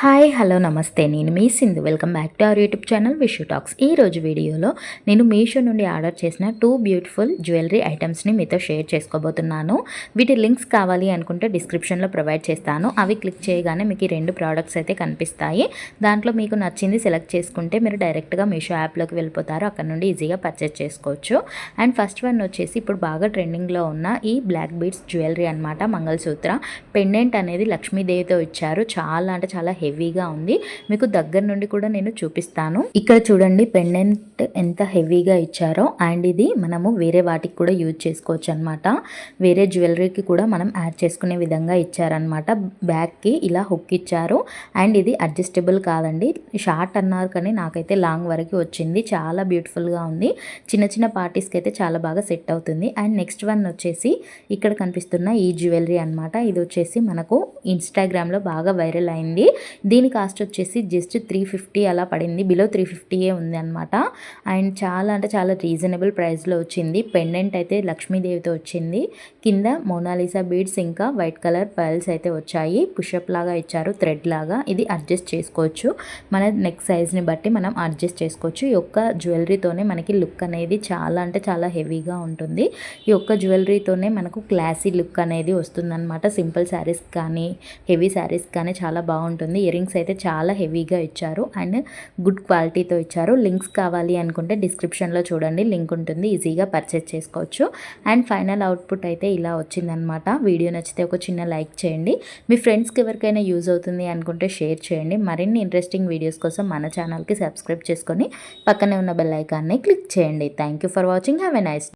Hi hello నమస్తే, నేను మీ Sindhu. Welcome back to our YouTube channel Vishu Talks. ఈరోజు వీడియోలో నేను మీషో నుండి ఆర్డర్ చేసిన 2 బ్యూటిఫుల్ జ్యువెలరీ ఐటమ్స్ని మీతో షేర్ చేసుకోబోతున్నాను. వీటి లింక్స్ కావాలి అనుకుంటే డిస్క్రిప్షన్లో ప్రొవైడ్ చేస్తాను. అవి క్లిక్ చేయగానే మీకు 2 ప్రోడక్ట్స్ అయితే కనిపిస్తాయి. దాంట్లో మీకు నచ్చింది సెలెక్ట్ చేసుకుంటే మీరు డైరెక్ట్గా మీషో యాప్లోకి వెళ్ళిపోతారు. అక్కడ నుండి ఈజీగా పర్చేస్ చేసుకోవచ్చు. అండ్ ఫస్ట్ వన్ వచ్చేసి ఇప్పుడు బాగా ట్రెండింగ్లో ఉన్న ఈ బ్లాక్ బీడ్స్ జ్యువెలరీ అనమాట. మంగళసూత్ర పెండెంట్ అనేది లక్ష్మీదేవితో ఇచ్చారు. చాలా అంటే చాలా హెవీగా ఉంది. మీకు దగ్గర నుండి కూడా నేను చూపిస్తాను. ఇక్కడ చూడండి పెండెంట్ ఎంత హెవీగా ఇచ్చారో. అండ్ ఇది మనము వేరే వాటికి కూడా యూజ్ చేసుకోవచ్చు అనమాట. వేరే జ్యువెలరీకి కూడా మనం యాడ్ చేసుకునే విధంగా ఇచ్చారనమాట. బ్యాక్కి ఇలా హుక్ ఇచ్చారు. అండ్ ఇది అడ్జస్టబుల్ కాదండి, షార్ట్ అన్నారు కానీ నాకైతే లాంగ్ వరకు వచ్చింది. చాలా బ్యూటిఫుల్గా ఉంది. చిన్న చిన్న పార్టీస్కి అయితే చాలా బాగా సెట్ అవుతుంది. అండ్ నెక్స్ట్ వన్ వచ్చేసి ఇక్కడ కనిపిస్తున్న ఈ జ్యువెలరీ అనమాట. ఇది వచ్చేసి మనకు ఇన్స్టాగ్రామ్లో బాగా వైరల్ అయింది. దీని కాస్ట్ వచ్చేసి జస్ట్ 350 అలా పడింది. బిలో 350 ఉంది అనమాట. అండ్ చాలా అంటే చాలా రీజనబుల్ ప్రైస్లో వచ్చింది. పెండెంట్ అయితే లక్ష్మీదేవితో వచ్చింది. కింద మోనాలిసా బీడ్స్ ఇంకా వైట్ కలర్ పర్ల్స్ అయితే వచ్చాయి. పుషప్ లాగా ఇచ్చారు, థ్రెడ్ లాగా. ఇది అడ్జస్ట్ చేసుకోవచ్చు, మన నెక్ సైజ్ని బట్టి మనం అడ్జస్ట్ చేసుకోవచ్చు. ఈ ఒక్క జ్యువెలరీతోనే మనకి లుక్ అనేది చాలా అంటే చాలా హెవీగా ఉంటుంది. ఈ ఒక్క జ్యువెలరీతోనే మనకు క్లాసీ లుక్ అనేది వస్తుందన్నమాట. సింపుల్ శారీస్ కానీ హెవీ శారీస్ కానీ చాలా బాగుంటుంది. ఇయర్ రింగ్స్ అయితే చాలా హెవీగా ఇచ్చారు అండ్ గుడ్ క్వాలిటీతో ఇచ్చారు. లింక్స్ కావాలి అనుకుంటే డిస్క్రిప్షన్లో చూడండి, లింక్ ఉంటుంది, ఈజీగా పర్చేస్ చేసుకోవచ్చు. అండ్ ఫైనల్ అవుట్పుట్ అయితే ఇలా వచ్చిందనమాట. వీడియో నచ్చితే ఒక చిన్న లైక్ చేయండి. మీ ఫ్రెండ్స్కి ఎవరికైనా యూజ్ అవుతుంది అనుకుంటే షేర్ చేయండి. మరిన్ని ఇంట్రెస్టింగ్ వీడియోస్ కోసం మన ఛానల్కి సబ్స్క్రైబ్ చేసుకొని పక్కనే ఉన్న బెల్ ఐకాన్ని క్లిక్ చేయండి. Thank you for watching. Have a nice